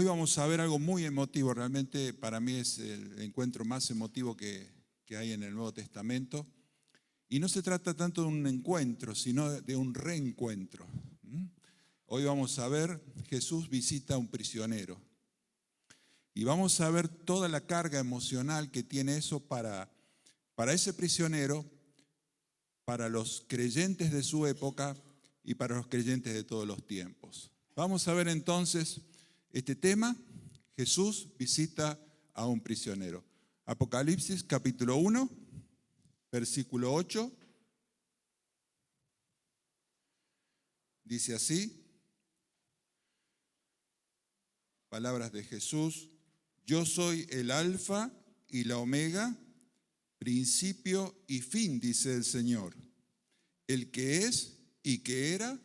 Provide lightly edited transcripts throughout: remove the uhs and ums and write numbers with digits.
Hoy vamos a ver algo muy emotivo, realmente para mí es el encuentro más emotivo que hay en el Nuevo Testamento. Y no se trata tanto de un encuentro, sino de un reencuentro. Hoy vamos a ver, Jesús visita a un prisionero. Y vamos a ver toda la carga emocional que tiene eso para ese prisionero, para los creyentes de su época y para los creyentes de todos los tiempos. Vamos a ver entonces este tema, Jesús visita a un prisionero. Apocalipsis capítulo 1, versículo 8, dice así, palabras de Jesús: yo soy el alfa y la omega, principio y fin, dice el Señor, el que es y que era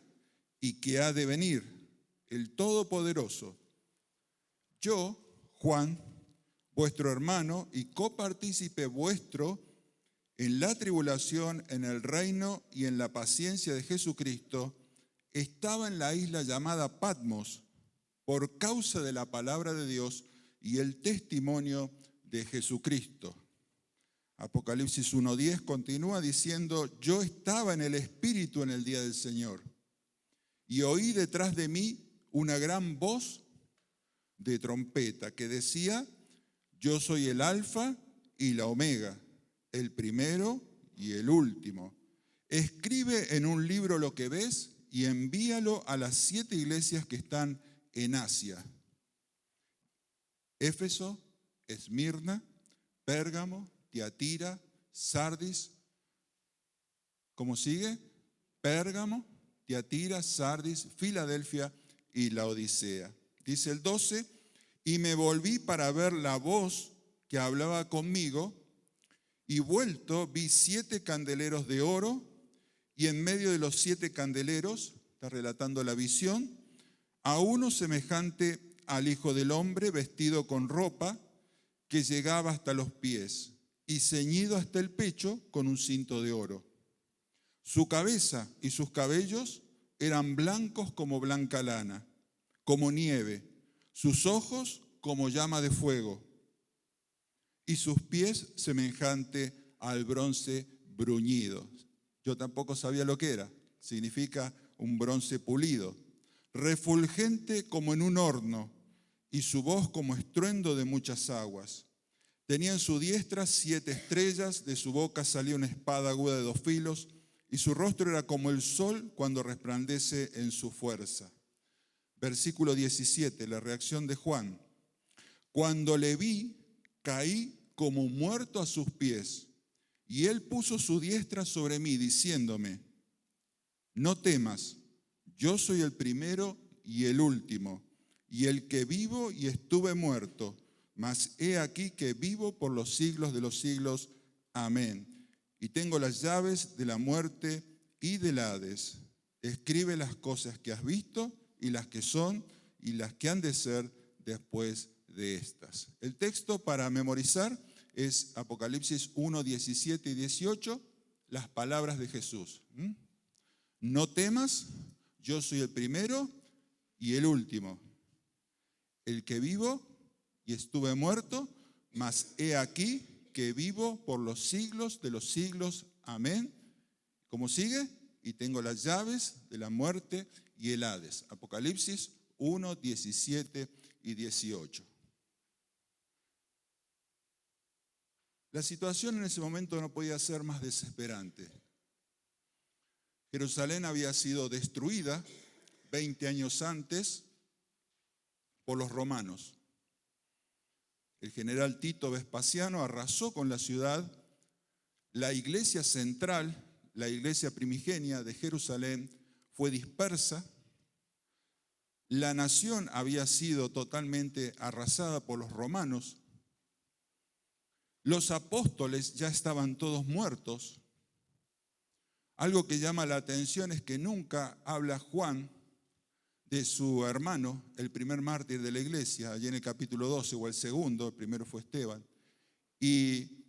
y que ha de venir, el Todopoderoso. Yo, Juan, vuestro hermano y copartícipe vuestro en la tribulación, en el reino y en la paciencia de Jesucristo, estaba en la isla llamada Patmos por causa de la palabra de Dios y el testimonio de Jesucristo. Apocalipsis 1:10 continúa diciendo: yo estaba en el Espíritu en el día del Señor y oí detrás de mí una gran voz de trompeta que decía: yo soy el alfa y la omega, el primero y el último. Escribe en un libro lo que ves y envíalo a las 7 iglesias que están en Asia: Éfeso, Esmirna, Pérgamo, Tiatira, Sardis. ¿Cómo sigue? Pérgamo, Tiatira, Sardis, Filadelfia y la Odisea. Dice el 12, y me volví para ver la voz que hablaba conmigo, y vuelto vi 7 candeleros de oro, y en medio de los 7 candeleros, está relatando la visión, a uno semejante al Hijo del Hombre, vestido con ropa que llegaba hasta los pies, y ceñido hasta el pecho con un cinto de oro. Su cabeza y sus cabellos eran blancos como blanca lana, como nieve, sus ojos como llama de fuego, y sus pies semejante al bronce bruñido. Yo tampoco sabía lo que era. Significa un bronce pulido. Refulgente como en un horno, y su voz como estruendo de muchas aguas. Tenía en su diestra 7 estrellas, de su boca salía una espada aguda de 2 filos, y su rostro era como el sol cuando resplandece en su fuerza. Versículo 17, la reacción de Juan. Cuando le vi, caí como muerto a sus pies, y él puso su diestra sobre mí, diciéndome: no temas, yo soy el primero y el último, y el que vivo y estuve muerto, mas he aquí que vivo por los siglos de los siglos. Amén. Y tengo las llaves de la muerte y del Hades. Escribe las cosas que has visto y las que son y las que han de ser después de estas. El texto para memorizar es Apocalipsis 1, 17 y 18, las palabras de Jesús. No temas, yo soy el primero y el último, el que vivo y estuve muerto, mas he aquí que vivo por los siglos de los siglos. Amén. ¿Cómo sigue? Y tengo las llaves de la muerte y el Hades. Apocalipsis 1, 17 y 18. La situación en ese momento no podía ser más desesperante. Jerusalén había sido destruida 20 años antes por los romanos. El general Tito Vespasiano arrasó con la ciudad. La iglesia central, la iglesia primigenia de Jerusalén, fue dispersa. La nación había sido totalmente arrasada por los romanos. Los apóstoles ya estaban todos muertos. Algo que llama la atención es que nunca habla Juan de su hermano, el primer mártir de la iglesia, allí en el capítulo 12, o el segundo, el primero fue Esteban. Y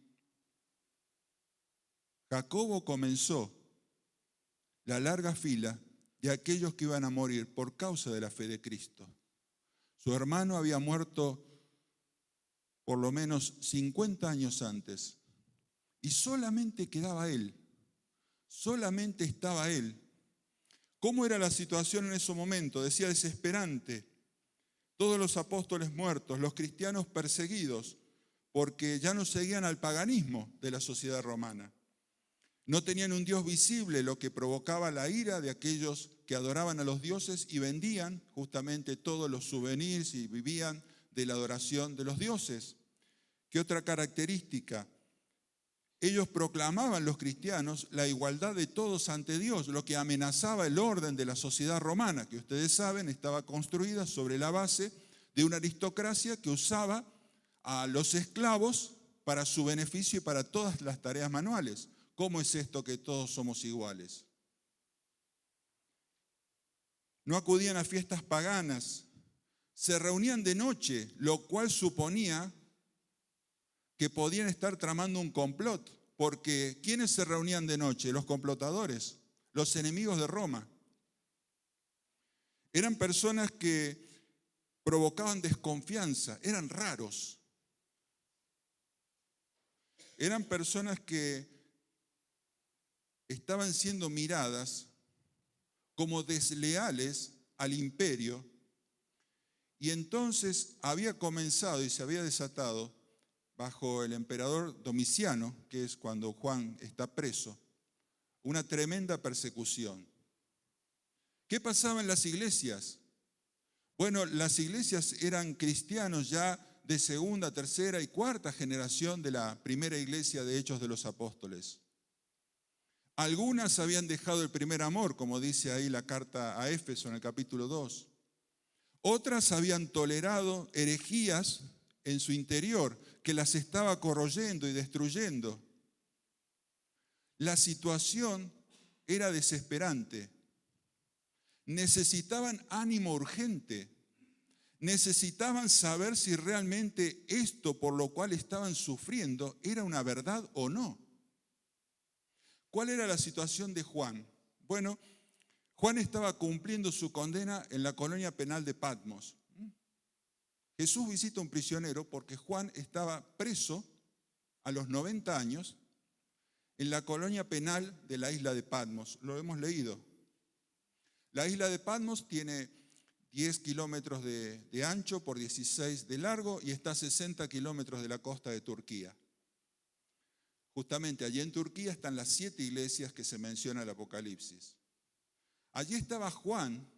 Jacobo comenzó la larga fila de aquellos que iban a morir por causa de la fe de Cristo. Su hermano había muerto por lo menos 50 años antes. Y solamente quedaba él. Solamente estaba él. ¿Cómo era la situación en ese momento? Decía desesperante. Todos los apóstoles muertos, los cristianos perseguidos, porque ya no seguían al paganismo de la sociedad romana. No tenían un Dios visible, lo que provocaba la ira de aquellos que adoraban a los dioses y vendían justamente todos los souvenirs y vivían de la adoración de los dioses. ¿Qué otra característica? Ellos proclamaban, los cristianos, la igualdad de todos ante Dios, lo que amenazaba el orden de la sociedad romana, que ustedes saben estaba construida sobre la base de una aristocracia que usaba a los esclavos para su beneficio y para todas las tareas manuales. ¿Cómo es esto que todos somos iguales? No acudían a fiestas paganas, se reunían de noche, lo cual suponía que podían estar tramando un complot, porque ¿quiénes se reunían de noche? Los complotadores, los enemigos de Roma. Eran personas que provocaban desconfianza, eran raros. Eran personas que estaban siendo miradas como desleales al imperio, y entonces había comenzado y se había desatado bajo el emperador Domiciano, que es cuando Juan está preso, una tremenda persecución. ¿Qué pasaba en las iglesias? Bueno, las iglesias eran cristianos ya de segunda, tercera y cuarta generación de la primera iglesia de Hechos de los Apóstoles. Algunas habían dejado el primer amor, como dice ahí la carta a Éfeso en el capítulo 2. Otras habían tolerado herejías en su interior, que las estaba corroyendo y destruyendo. La situación era desesperante. Necesitaban ánimo urgente. Necesitaban saber si realmente esto por lo cual estaban sufriendo era una verdad o no. ¿Cuál era la situación de Juan? Bueno, Juan estaba cumpliendo su condena en la colonia penal de Patmos. Jesús visita a un prisionero porque Juan estaba preso a los 90 años en la colonia penal de la isla de Patmos. Lo hemos leído. La isla de Patmos tiene 10 kilómetros de ancho por 16 de largo y está a 60 kilómetros de la costa de Turquía. Justamente allí en Turquía están las 7 iglesias que se menciona en el Apocalipsis. Allí estaba Juan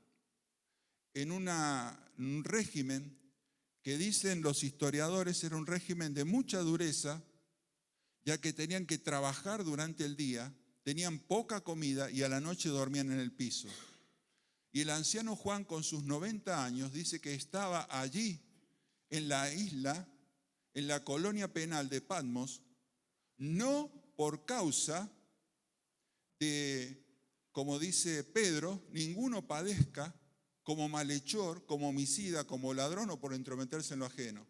en un régimen que dicen los historiadores era un régimen de mucha dureza, ya que tenían que trabajar durante el día, tenían poca comida y a la noche dormían en el piso. Y el anciano Juan, con sus 90 años, dice que estaba allí, en la isla, en la colonia penal de Patmos, no por causa de, como dice Pedro, ninguno padezca como malhechor, como homicida, como ladrón o por entrometerse en lo ajeno.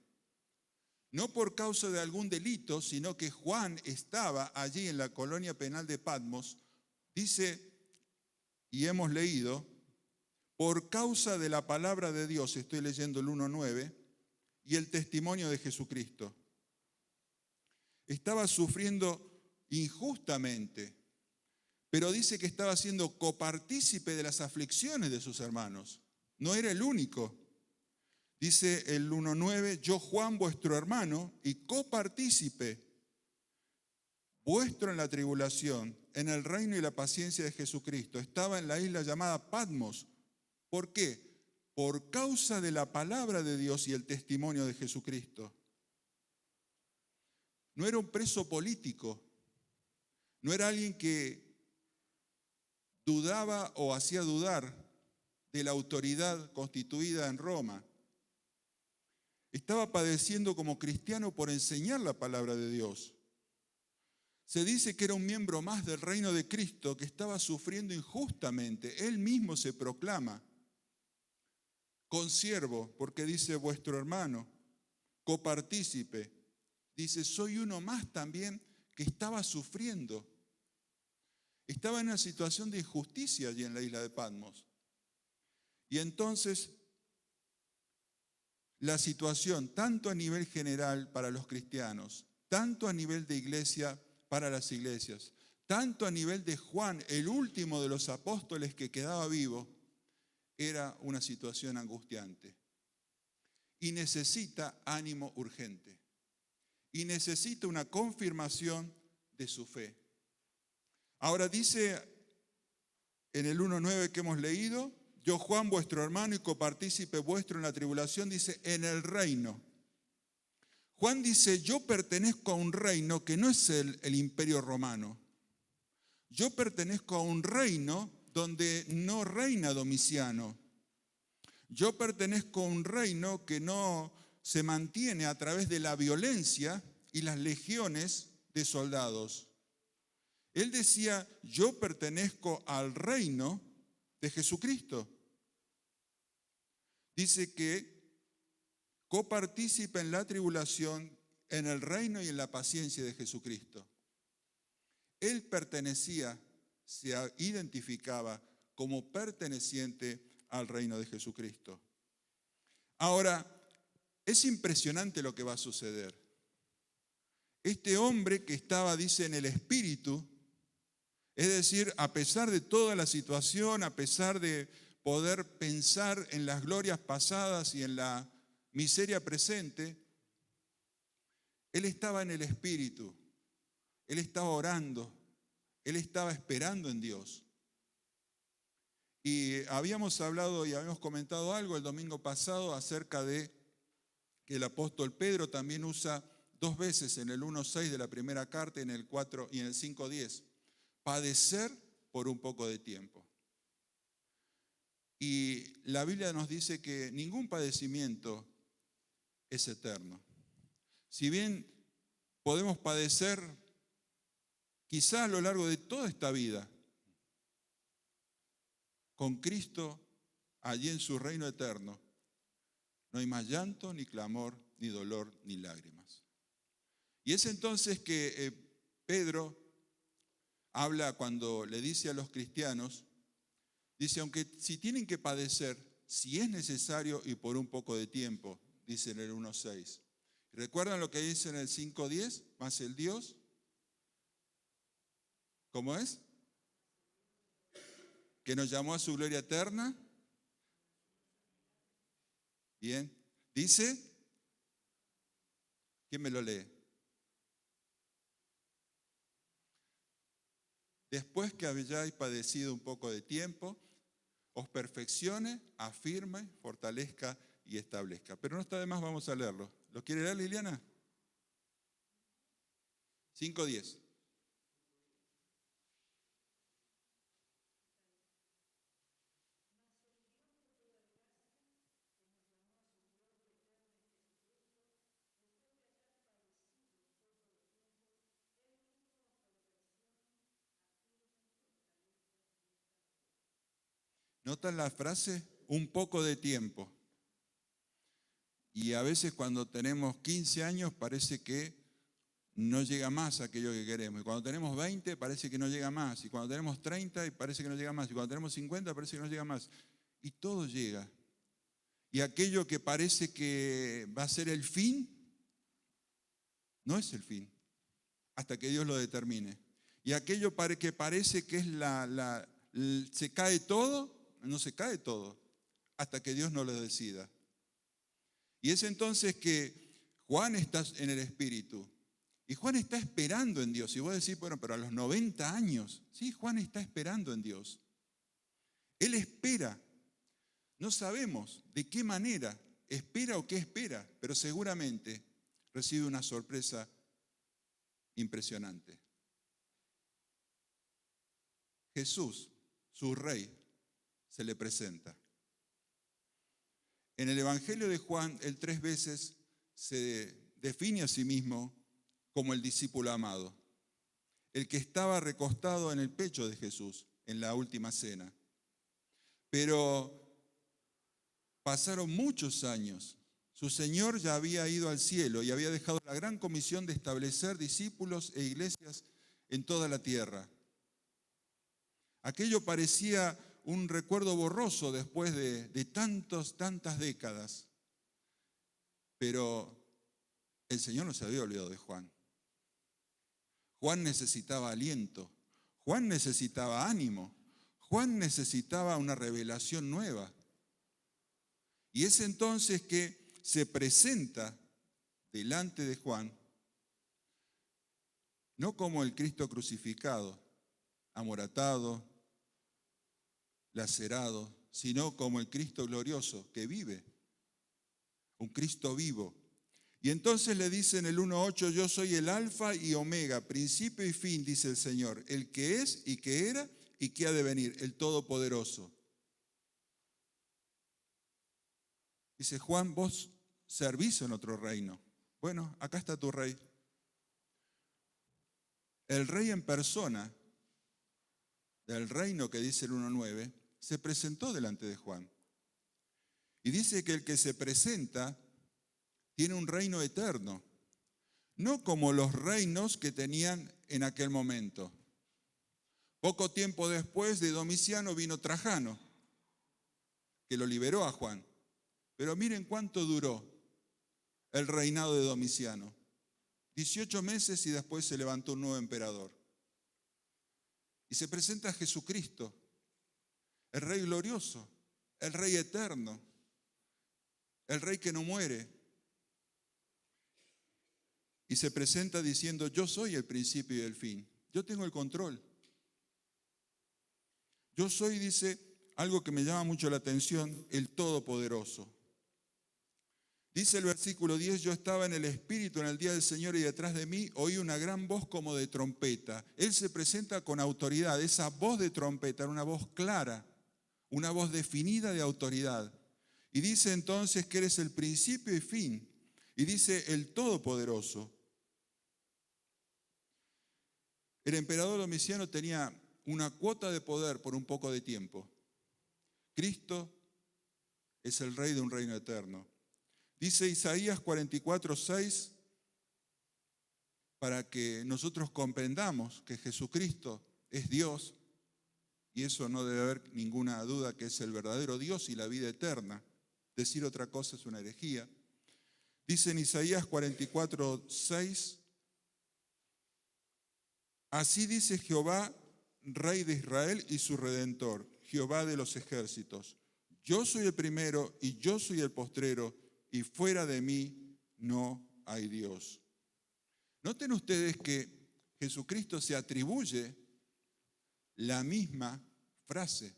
No por causa de algún delito, sino que Juan estaba allí en la colonia penal de Patmos, dice, y hemos leído, por causa de la palabra de Dios, estoy leyendo el 1:9, y el testimonio de Jesucristo. Estaba sufriendo injustamente, pero dice que estaba siendo copartícipe de las aflicciones de sus hermanos. No era el único. Dice el 1:9, yo Juan, vuestro hermano, y copartícipe vuestro en la tribulación, en el reino y la paciencia de Jesucristo. Estaba en la isla llamada Patmos. ¿Por qué? Por causa de la palabra de Dios y el testimonio de Jesucristo. No era un preso político, no era alguien que dudaba o hacía dudar de la autoridad constituida en Roma. Estaba padeciendo como cristiano por enseñar la palabra de Dios. Se dice que era un miembro más del reino de Cristo que estaba sufriendo injustamente. Él mismo se proclama consiervo, porque dice vuestro hermano, copartícipe. Dice, soy uno más también que estaba sufriendo. Estaba en una situación de injusticia allí en la isla de Patmos. Y entonces la situación, tanto a nivel general para los cristianos, tanto a nivel de iglesia para las iglesias, tanto a nivel de Juan, el último de los apóstoles que quedaba vivo, era una situación angustiante. Y necesita ánimo urgente. Y necesita una confirmación de su fe. Ahora dice en el 1:9 que hemos leído, yo Juan, vuestro hermano y copartícipe vuestro en la tribulación, dice, en el reino. Juan dice, yo pertenezco a un reino que no es el imperio romano. Yo pertenezco a un reino donde no reina Domiciano. Yo pertenezco a un reino que no se mantiene a través de la violencia y las legiones de soldados. Él decía, yo pertenezco al reino de Jesucristo. Dice que copartícipe en la tribulación, en el reino y en la paciencia de Jesucristo. Él pertenecía, se identificaba como perteneciente al reino de Jesucristo. Ahora, es impresionante lo que va a suceder. Este hombre que estaba, dice, en el espíritu, es decir, a pesar de toda la situación, a pesar de poder pensar en las glorias pasadas y en la miseria presente, él estaba en el espíritu, él estaba orando, él estaba esperando en Dios. Y habíamos hablado y habíamos comentado algo el domingo pasado acerca de que el apóstol Pedro también usa 2 veces en el 1:6 de la primera carta, en el 4 y en el 5:10, padecer por un poco de tiempo. Y la Biblia nos dice que ningún padecimiento es eterno. Si bien podemos padecer quizá a lo largo de toda esta vida, con Cristo allí en su reino eterno, no hay más llanto, ni clamor, ni dolor, ni lágrimas. Y es entonces que Pedro habla cuando le dice a los cristianos, dice, aunque si tienen que padecer, si es necesario y por un poco de tiempo, dice en el 1:6. ¿Recuerdan lo que dice en el 5:10? Más el Dios, ¿cómo es? Que nos llamó a su gloria eterna. Bien. Dice, ¿quién me lo lee? Después que hayáis padecido un poco de tiempo, os perfeccione, afirme, fortalezca y establezca. Pero no está de más, vamos a leerlo. ¿Lo quiere leer, Liliana? 5:10. ¿Notan la frase? Un poco de tiempo. Y a veces cuando tenemos 15 años parece que no llega más aquello que queremos. Y cuando tenemos 20 parece que no llega más. Y cuando tenemos 30 parece que no llega más. Y cuando tenemos 50 parece que no llega más. Y todo llega. Y aquello que parece que va a ser el fin, no es el fin, hasta que Dios lo determine. Y aquello que parece que es se cae todo, no se cae todo, hasta que Dios no lo decida. Y es entonces que Juan está en el Espíritu. Y Juan está esperando en Dios. Y vos decís, bueno, pero a los 90 años, sí, Juan está esperando en Dios. Él espera. No sabemos de qué manera espera o qué espera, pero seguramente recibe una sorpresa impresionante. Jesús, su rey, se le presenta. En el Evangelio de Juan, él 3 veces se define a sí mismo como el discípulo amado, el que estaba recostado en el pecho de Jesús en la última cena. Pero pasaron muchos años. Su Señor ya había ido al cielo y había dejado la gran comisión de establecer discípulos e iglesias en toda la tierra. Aquello parecía un recuerdo borroso después de tantas décadas. Pero el Señor no se había olvidado de Juan. Juan necesitaba aliento, Juan necesitaba ánimo, Juan necesitaba una revelación nueva. Y es entonces que se presenta delante de Juan, no como el Cristo crucificado, amoratado, lacerado, sino como el Cristo glorioso que vive, un Cristo vivo. Y entonces le dice en el 1:8, yo soy el alfa y omega, principio y fin, dice el Señor, el que es y que era y que ha de venir, el Todopoderoso. Dice, Juan, vos servís en otro reino. Bueno, acá está tu rey. El rey en persona del reino que dice el 1:9 se presentó delante de Juan. Y dice que el que se presenta tiene un reino eterno, no como los reinos que tenían en aquel momento. Poco tiempo después de Domiciano vino Trajano, que lo liberó a Juan. Pero miren cuánto duró el reinado de Domiciano. 18 meses y después se levantó un nuevo emperador. Y se presenta a Jesucristo, el Rey glorioso, el Rey eterno, el Rey que no muere. Y se presenta diciendo, yo soy el principio y el fin. Yo tengo el control. Yo soy, dice, algo que me llama mucho la atención, el Todopoderoso. Dice el versículo 10, yo estaba en el Espíritu en el día del Señor y detrás de mí oí una gran voz como de trompeta. Él se presenta con autoridad. Esa voz de trompeta era una voz clara, una voz definida de autoridad. Y dice entonces que eres el principio y fin. Y dice el Todopoderoso. El emperador Domiciano tenía una cuota de poder por un poco de tiempo. Cristo es el Rey de un reino eterno. Dice Isaías 44:6, para que nosotros comprendamos que Jesucristo es Dios, y eso no debe haber ninguna duda que es el verdadero Dios y la vida eterna. Decir otra cosa es una herejía. Dice en Isaías 44:6, así dice Jehová, Rey de Israel y su Redentor, Jehová de los ejércitos. Yo soy el primero y yo soy el postrero, y fuera de mí no hay Dios. Noten ustedes que Jesucristo se atribuye la misma frase.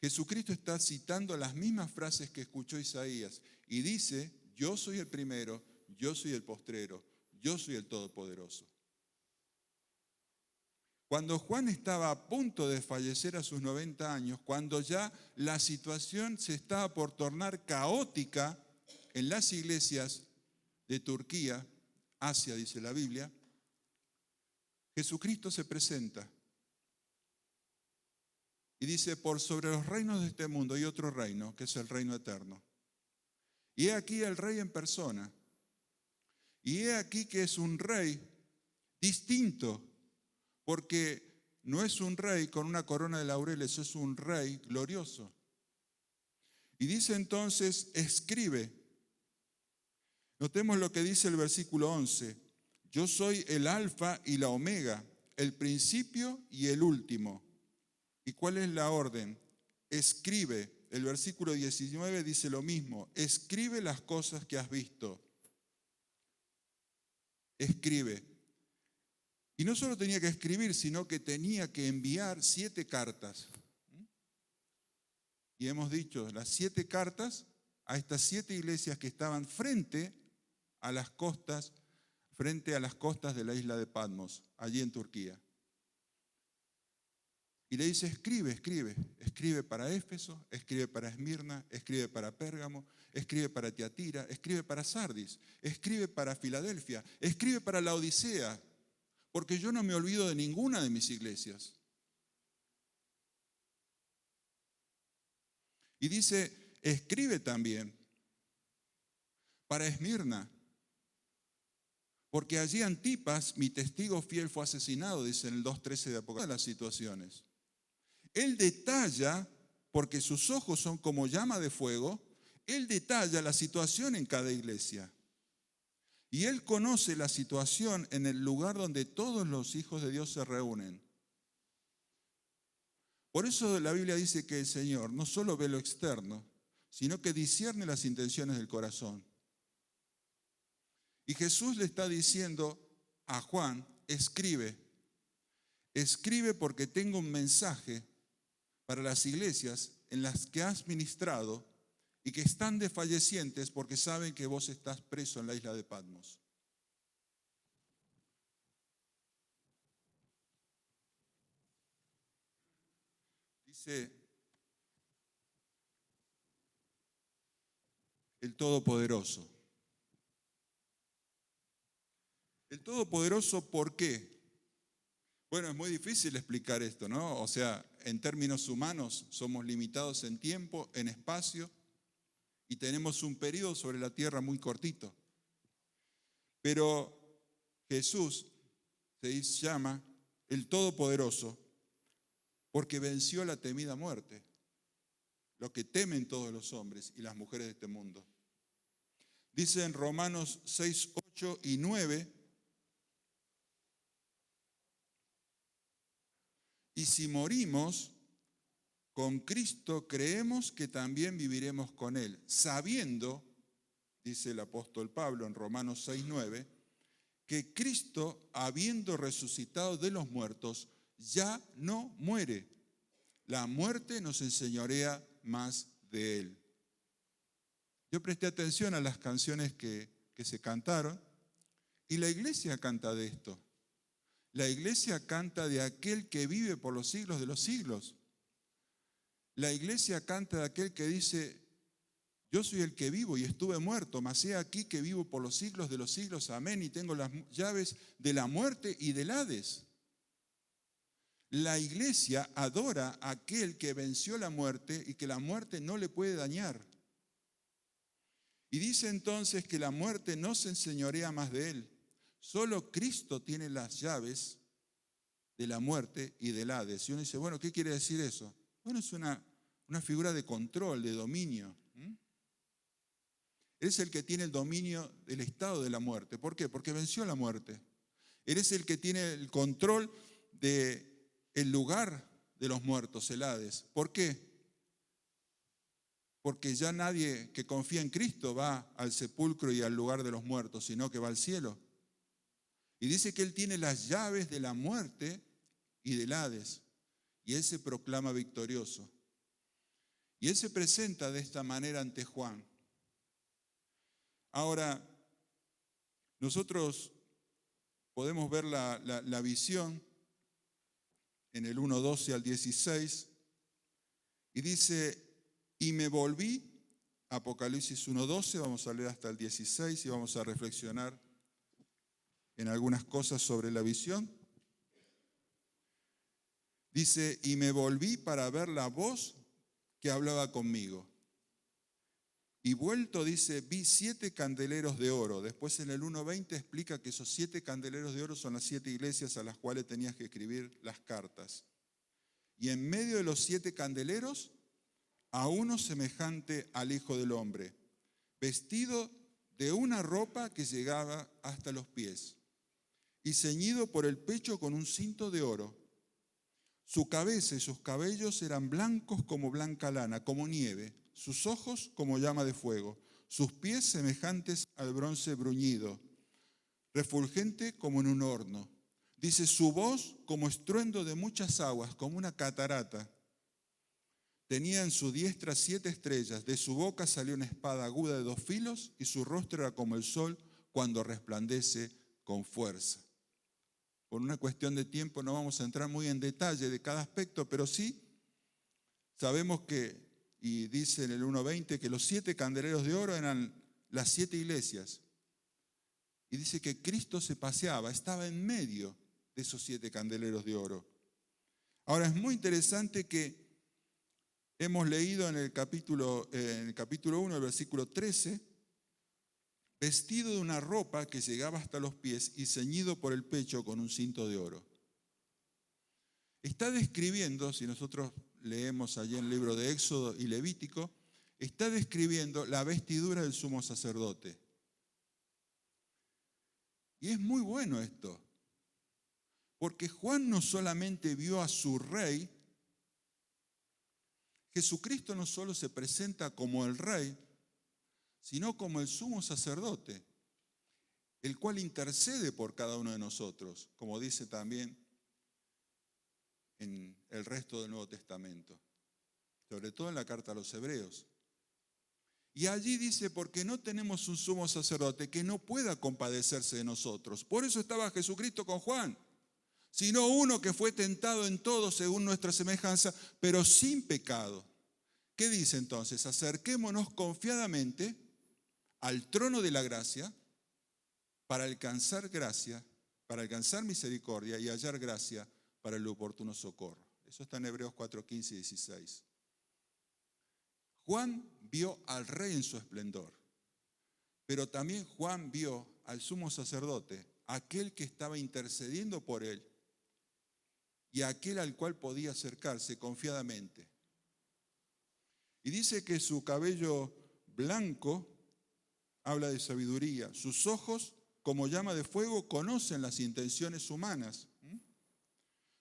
Jesucristo está citando las mismas frases que escuchó Isaías y dice, yo soy el primero, yo soy el postrero, yo soy el Todopoderoso. Cuando Juan estaba a punto de fallecer a sus 90 años, cuando ya la situación se estaba por tornar caótica en las iglesias de Turquía, Asia dice la Biblia, Jesucristo se presenta y dice, por sobre los reinos de este mundo hay otro reino, que es el reino eterno. Y he aquí el rey en persona. Y he aquí que es un rey distinto, porque no es un rey con una corona de laureles, es un rey glorioso. Y dice entonces, escribe. Notemos lo que dice el versículo 11. Yo soy el alfa y la omega, el principio y el último. ¿Y cuál es la orden? Escribe. El versículo 19 dice lo mismo. Escribe las cosas que has visto. Escribe. Y no solo tenía que escribir, sino que tenía que enviar 7 cartas. Y hemos dicho, las 7 cartas a estas 7 iglesias que estaban frente a las costas de la isla de Patmos, allí en Turquía. Y le dice, escribe para Éfeso, escribe para Esmirna, escribe para Pérgamo, escribe para Tiatira, escribe para Sardis, escribe para Filadelfia, escribe para la Odisea, porque yo no me olvido de ninguna de mis iglesias. Y dice, escribe también para Esmirna, porque allí Antipas, mi testigo fiel, fue asesinado, dice en el 2:13 de Apocalipsis. Las situaciones. Él detalla, porque sus ojos son como llama de fuego, Él detalla la situación en cada iglesia. Y Él conoce la situación en el lugar donde todos los hijos de Dios se reúnen. Por eso la Biblia dice que el Señor no solo ve lo externo, sino que discierne las intenciones del corazón. Y Jesús le está diciendo a Juan, escribe porque tengo un mensaje para las iglesias en las que has ministrado y que están desfallecientes porque saben que vos estás preso en la isla de Patmos. Dice el Todopoderoso. El Todopoderoso, ¿por qué? Bueno, es muy difícil explicar esto, ¿no? O sea, en términos humanos somos limitados en tiempo, en espacio, y tenemos un periodo sobre la tierra muy cortito. Pero Jesús se llama el Todopoderoso porque venció la temida muerte, lo que temen todos los hombres y las mujeres de este mundo. Dice en Romanos 6, 8 y 9, y si morimos con Cristo, creemos que también viviremos con Él, sabiendo, dice el apóstol Pablo en Romanos 6, 9, que Cristo, habiendo resucitado de los muertos, ya no muere. La muerte no se enseñorea más de Él. Yo presté atención a las canciones que se cantaron y la iglesia canta de esto. La iglesia canta de aquel que vive por los siglos de los siglos. La iglesia canta de aquel que dice, yo soy el que vivo y estuve muerto, mas he aquí que vivo por los siglos de los siglos, amén, y tengo las llaves de la muerte y del Hades. La iglesia adora a aquel que venció la muerte y que la muerte no le puede dañar. Y dice entonces que la muerte no se enseñorea más de él. Solo Cristo tiene las llaves de la muerte y del Hades. Y uno dice, bueno, ¿qué quiere decir eso? Bueno, es una figura de control, de dominio. Él es el que tiene el dominio del estado de la muerte. ¿Por qué? Porque venció la muerte. Él es el que tiene el control del lugar de los muertos, el Hades. ¿Por qué? Porque ya nadie que confía en Cristo va al sepulcro y al lugar de los muertos, sino que va al cielo. Y dice que Él tiene las llaves de la muerte y del Hades. Y Él se proclama victorioso. Y Él se presenta de esta manera ante Juan. Ahora, nosotros podemos ver la visión en el 1:12 al 16. Y dice, y me volví, Apocalipsis 1:12, vamos a leer hasta el 16 y vamos a reflexionar en algunas cosas sobre la visión. Dice, y me volví para ver la voz que hablaba conmigo. Y vuelto, dice, vi 7 candeleros de oro. Después en el 1:20 explica que esos 7 candeleros de oro son las 7 iglesias a las cuales tenías que escribir las cartas. Y en medio de los 7 candeleros, a uno semejante al Hijo del Hombre, vestido de una ropa que llegaba hasta los pies, y ceñido por el pecho con un cinto de oro. Su cabeza y sus cabellos eran blancos como blanca lana, como nieve, sus ojos como llama de fuego, sus pies semejantes al bronce bruñido, refulgente como en un horno. Dice, su voz como estruendo de muchas aguas, como una catarata. Tenía en su diestra 7 estrellas, de su boca salió una espada aguda de 2 filos y su rostro era como el sol cuando resplandece con fuerza. Por una cuestión de tiempo no vamos a entrar muy en detalle de cada aspecto, pero sí sabemos que, y dice en el 1:20, que los 7 candeleros de oro eran las 7 iglesias. Y dice que Cristo se paseaba, estaba en medio de esos 7 candeleros de oro. Ahora es muy interesante que hemos leído en el capítulo 1, el versículo 13, vestido de una ropa que llegaba hasta los pies y ceñido por el pecho con un cinto de oro. Está describiendo, si nosotros leemos allí en el libro de Éxodo y Levítico, está describiendo la vestidura del sumo sacerdote. Y es muy bueno esto, porque Juan no solamente vio a su rey, Jesucristo no solo se presenta como el rey, sino como el sumo sacerdote, el cual intercede por cada uno de nosotros, como dice también en el resto del Nuevo Testamento, sobre todo en la carta a los Hebreos. Y allí dice, porque no tenemos un sumo sacerdote que no pueda compadecerse de nosotros. Por eso estaba Jesucristo con Juan, sino uno que fue tentado en todo según nuestra semejanza, pero sin pecado. ¿Qué dice entonces? Acerquémonos confiadamente al trono de la gracia para alcanzar misericordia y hallar gracia para el oportuno socorro. Eso está en Hebreos 4, 15 y 16. Juan vio al rey en su esplendor, pero también Juan vio al sumo sacerdote, aquel que estaba intercediendo por él y aquel al cual podía acercarse confiadamente. Y dice que su cabello blanco habla de sabiduría, sus ojos como llama de fuego conocen las intenciones humanas.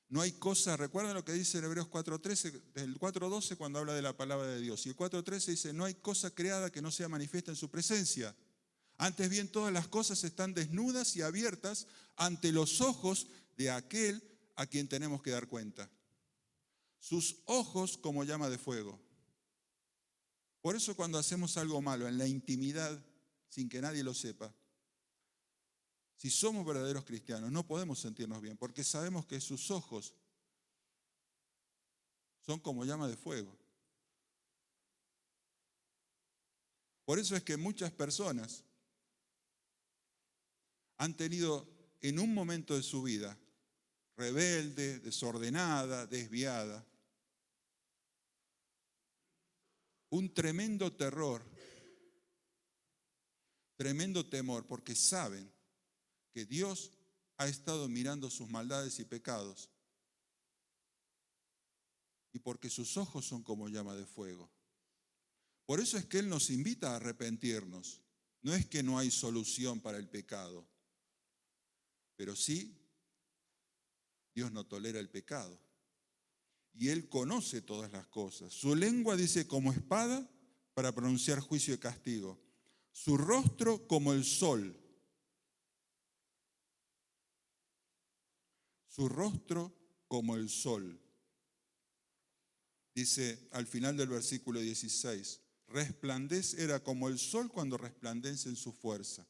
No hay cosa, recuerden lo que dice en Hebreos 4.13, el 4.12 cuando habla de la palabra de Dios. Y el 4.13 dice, no hay cosa creada que no sea manifiesta en su presencia. Antes bien, todas las cosas están desnudas y abiertas ante los ojos de aquel a quien tenemos que dar cuenta. Sus ojos como llama de fuego. Por eso cuando hacemos algo malo en la intimidad, sin que nadie lo sepa, si somos verdaderos cristianos, no podemos sentirnos bien, porque sabemos que sus ojos son como llama de fuego. Por eso es que muchas personas han tenido en un momento de su vida, rebelde, desordenada, desviada, un tremendo terror, tremendo temor, porque saben que Dios ha estado mirando sus maldades y pecados y porque sus ojos son como llama de fuego. Por eso es que Él nos invita a arrepentirnos. No es que no hay solución para el pecado, pero sí, Dios no tolera el pecado. Y Él conoce todas las cosas. Su lengua dice como espada para pronunciar juicio y castigo. Su rostro como el sol. Su rostro como el sol. Dice al final del versículo 16, resplandece, era como el sol cuando resplandece en su fuerza.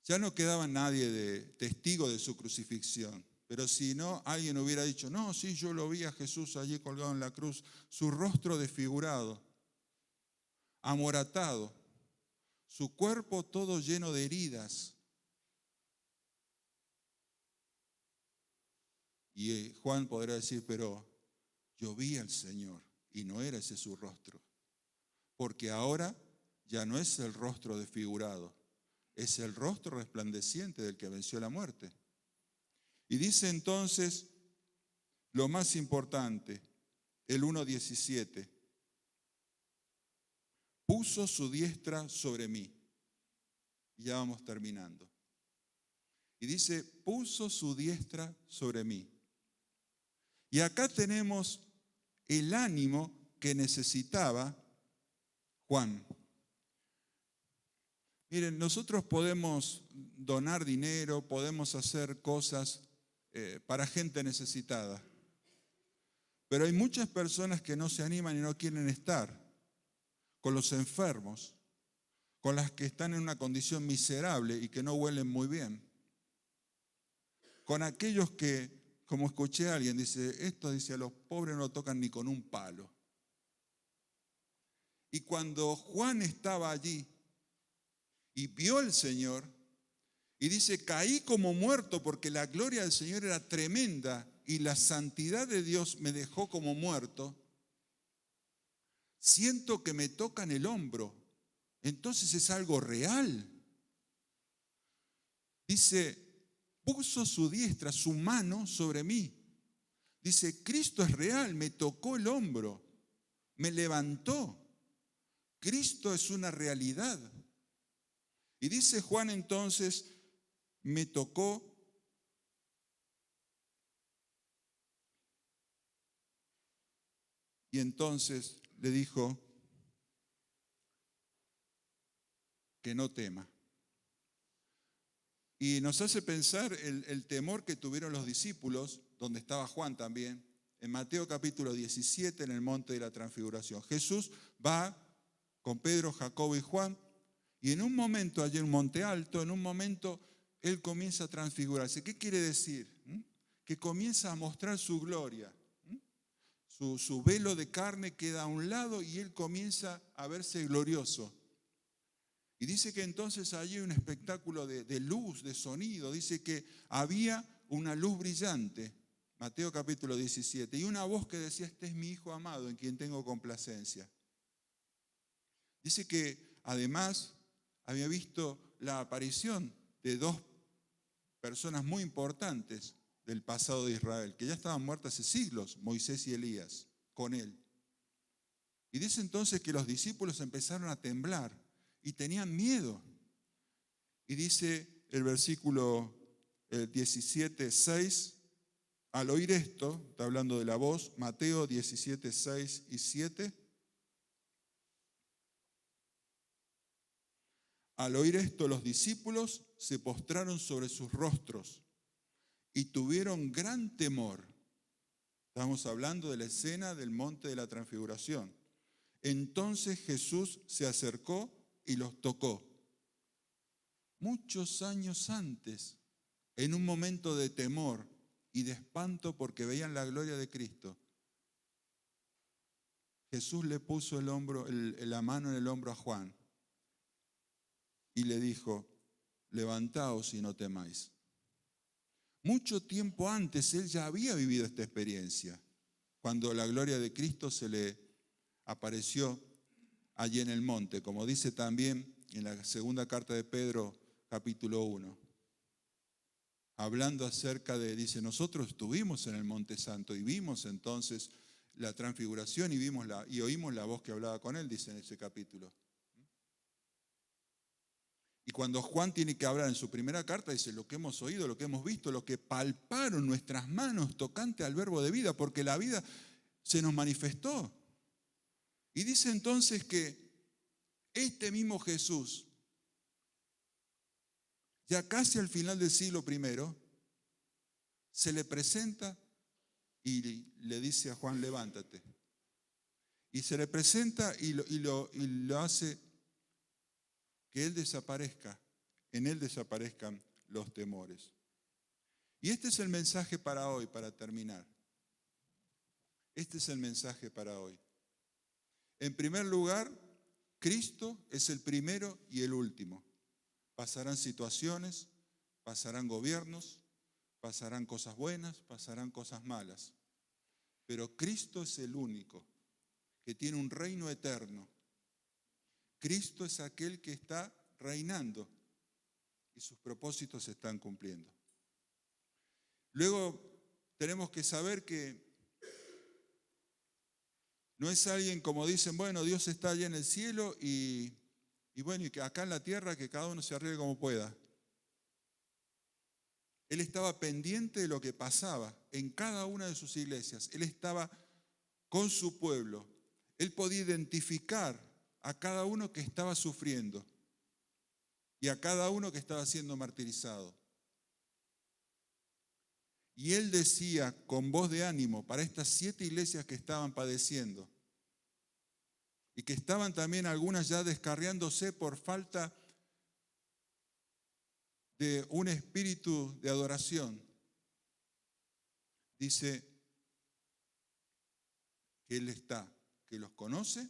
Ya no quedaba nadie de testigo de su crucifixión, pero si no, alguien hubiera dicho, no, sí, yo lo vi a Jesús allí colgado en la cruz, su rostro desfigurado, amoratado, su cuerpo todo lleno de heridas. Y Juan podrá decir, pero yo vi al Señor y no era ese su rostro. Porque ahora ya no es el rostro desfigurado, es el rostro resplandeciente del que venció la muerte. Y dice entonces lo más importante, el 1:17, puso su diestra sobre mí. Y ya vamos terminando. Y dice, puso su diestra sobre mí. Y acá tenemos el ánimo que necesitaba Juan. Miren, nosotros podemos donar dinero, podemos hacer cosas para gente necesitada, pero hay muchas personas que no se animan y no quieren estar con los enfermos, con las que están en una condición miserable y que no huelen muy bien, con aquellos que, como escuché a alguien, dice, a los pobres no lo tocan ni con un palo. Y cuando Juan estaba allí y vio al Señor, y dice, caí como muerto porque la gloria del Señor era tremenda y la santidad de Dios me dejó como muerto, siento que me tocan el hombro, entonces es algo real. Dice, puso su diestra, su mano sobre mí. Dice, Cristo es real, me tocó el hombro, me levantó. Cristo es una realidad. Y dice Juan entonces, me tocó. Y entonces le dijo que no tema. Y nos hace pensar el temor que tuvieron los discípulos, donde estaba Juan también, en Mateo capítulo 17, en el monte de la transfiguración. Jesús va con Pedro, Jacobo y Juan, y en un momento, allí en un monte alto, en un momento, él comienza a transfigurarse. ¿Qué quiere decir? Que comienza a mostrar su gloria. Su velo de carne queda a un lado y él comienza a verse glorioso. Y dice que entonces allí hay un espectáculo de luz, de sonido. Dice que había una luz brillante, Mateo capítulo 17, y una voz que decía, este es mi Hijo amado en quien tengo complacencia. Dice que además había visto la aparición de dos personas muy importantes del pasado de Israel, que ya estaban muertas hace siglos, Moisés y Elías, con él. Y dice entonces que los discípulos empezaron a temblar y tenían miedo. Y dice el versículo 17, 6, al oír esto, está hablando de la voz, Mateo 17, 6 y 7, al oír esto los discípulos se postraron sobre sus rostros y tuvieron gran temor. Estamos hablando de la escena del monte de la transfiguración. Entonces Jesús se acercó y los tocó. Muchos años antes, en un momento de temor y de espanto porque veían la gloria de Cristo, Jesús le puso la mano en el hombro a Juan y le dijo, levantaos y no temáis. Mucho tiempo antes él ya había vivido esta experiencia, cuando la gloria de Cristo se le apareció allí en el monte, como dice también en la segunda carta de Pedro, capítulo 1, hablando acerca dice, nosotros estuvimos en el Monte Santo y vimos entonces la transfiguración y oímos la voz que hablaba con él, dice en ese capítulo. Y cuando Juan tiene que hablar en su primera carta, dice, lo que hemos oído, lo que hemos visto, lo que palparon nuestras manos tocante al verbo de vida, porque la vida se nos manifestó. Y dice entonces que este mismo Jesús, ya casi al final del siglo I, se le presenta y le dice a Juan, levántate. Y se le presenta y lo hace que él desaparezca, en él desaparezcan los temores. Y este es el mensaje para hoy, para terminar. Este es el mensaje para hoy. En primer lugar, Cristo es el primero y el último. Pasarán situaciones, pasarán gobiernos, pasarán cosas buenas, pasarán cosas malas. Pero Cristo es el único que tiene un reino eterno. Cristo es aquel que está reinando y sus propósitos se están cumpliendo. Luego tenemos que saber que no es alguien como dicen, bueno, Dios está allá en el cielo y bueno, y que acá en la tierra que cada uno se arregle como pueda. Él estaba pendiente de lo que pasaba en cada una de sus iglesias. Él estaba con su pueblo. Él podía identificar a cada uno que estaba sufriendo y a cada uno que estaba siendo martirizado. Y él decía con voz de ánimo para estas 7 iglesias que estaban padeciendo y que estaban también algunas ya descarriándose por falta de un espíritu de adoración. Dice que Él está, que los conoce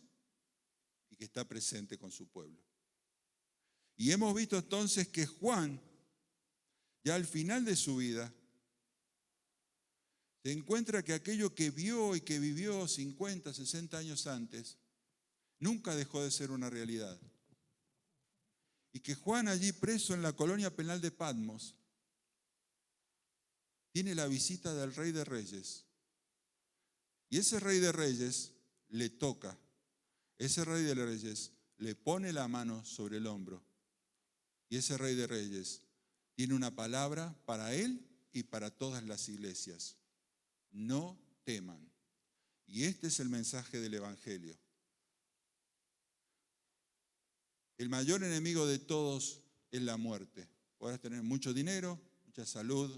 y que está presente con su pueblo. Y hemos visto entonces que Juan, ya al final de su vida, se encuentra que aquello que vio y que vivió 50, 60 años antes, nunca dejó de ser una realidad. Y que Juan allí preso en la colonia penal de Patmos, tiene la visita del Rey de Reyes Y ese Rey de Reyes le toca, ese Rey de Reyes le pone la mano sobre el hombro. Y ese Rey de Reyes tiene una palabra para él y para todas las iglesias. No teman. Y este es el mensaje del Evangelio. El mayor enemigo de todos es la muerte. Podrás tener mucho dinero, mucha salud,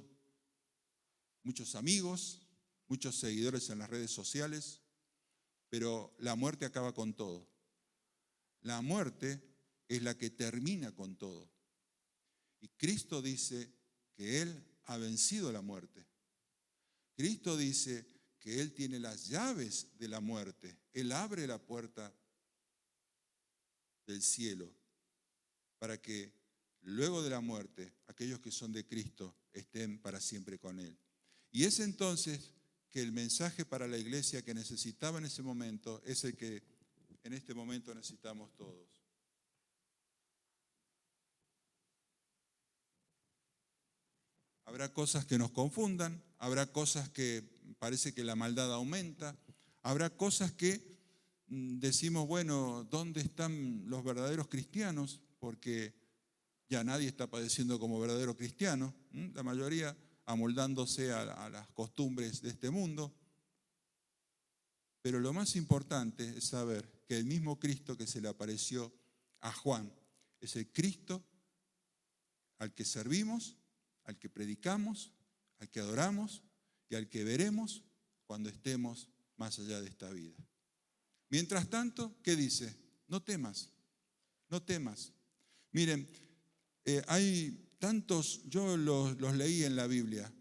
muchos amigos, muchos seguidores en las redes sociales, pero la muerte acaba con todo. La muerte es la que termina con todo. Y Cristo dice que Él ha vencido la muerte. Cristo dice que Él tiene las llaves de la muerte. Él abre la puerta del cielo para que luego de la muerte aquellos que son de Cristo estén para siempre con Él. Y es entonces que el mensaje para la iglesia que necesitaba en ese momento es el que en este momento necesitamos todos. Habrá cosas que nos confundan, habrá cosas que parece que la maldad aumenta, habrá cosas que decimos, bueno, ¿dónde están los verdaderos cristianos? Porque ya nadie está padeciendo como verdadero cristiano, la mayoría amoldándose a las costumbres de este mundo. Pero lo más importante es saber que el mismo Cristo que se le apareció a Juan es el Cristo al que servimos, al que predicamos, al que adoramos y al que veremos cuando estemos más allá de esta vida. Mientras tanto, ¿qué dice? No temas, no temas. Miren, hay tantos, yo los leí en la Biblia,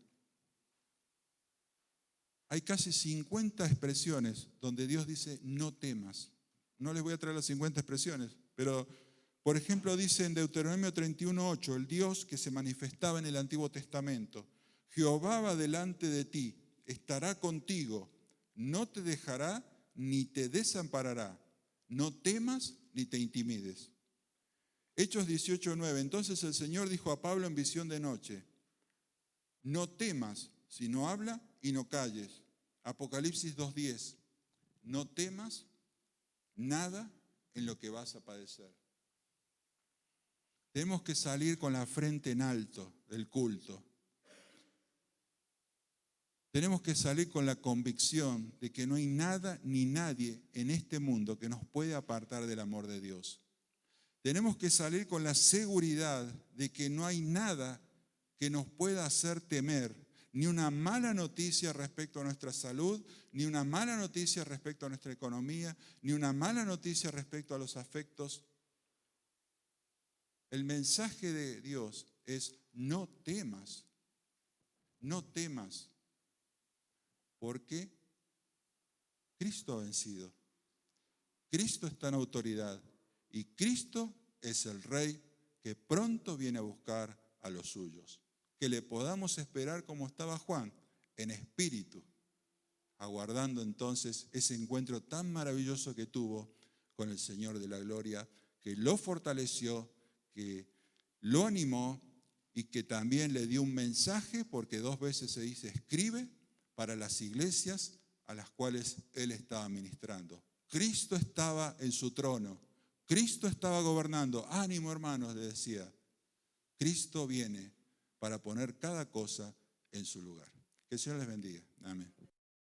hay casi 50 expresiones donde Dios dice no temas. No les voy a traer las 50 expresiones, pero por ejemplo dice en Deuteronomio 31:8, el Dios que se manifestaba en el Antiguo Testamento, Jehová va delante de ti, estará contigo, no te dejará ni te desamparará, no temas ni te intimides. Hechos 18:9, entonces el Señor dijo a Pablo en visión de noche, no temas, sino habla y no calles. Apocalipsis 2:10, no temas nada en lo que vas a padecer. Tenemos que salir con la frente en alto del culto. Tenemos que salir con la convicción de que no hay nada ni nadie en este mundo que nos puede apartar del amor de Dios. Tenemos que salir con la seguridad de que no hay nada que nos pueda hacer temer, ni una mala noticia respecto a nuestra salud, ni una mala noticia respecto a nuestra economía, ni una mala noticia respecto a los afectos. El mensaje de Dios es no temas, no temas, porque Cristo ha vencido. Cristo está en autoridad y Cristo es el Rey que pronto viene a buscar a los suyos. Que le podamos esperar como estaba Juan, en espíritu, aguardando entonces ese encuentro tan maravilloso que tuvo con el Señor de la Gloria, que lo fortaleció, que lo animó y que también le dio un mensaje, porque 2 veces se dice escribe, para las iglesias a las cuales él estaba ministrando. Cristo estaba en su trono, Cristo estaba gobernando. Ánimo, hermanos, le decía, Cristo viene para poner cada cosa en su lugar. Que el Señor les bendiga. Amén.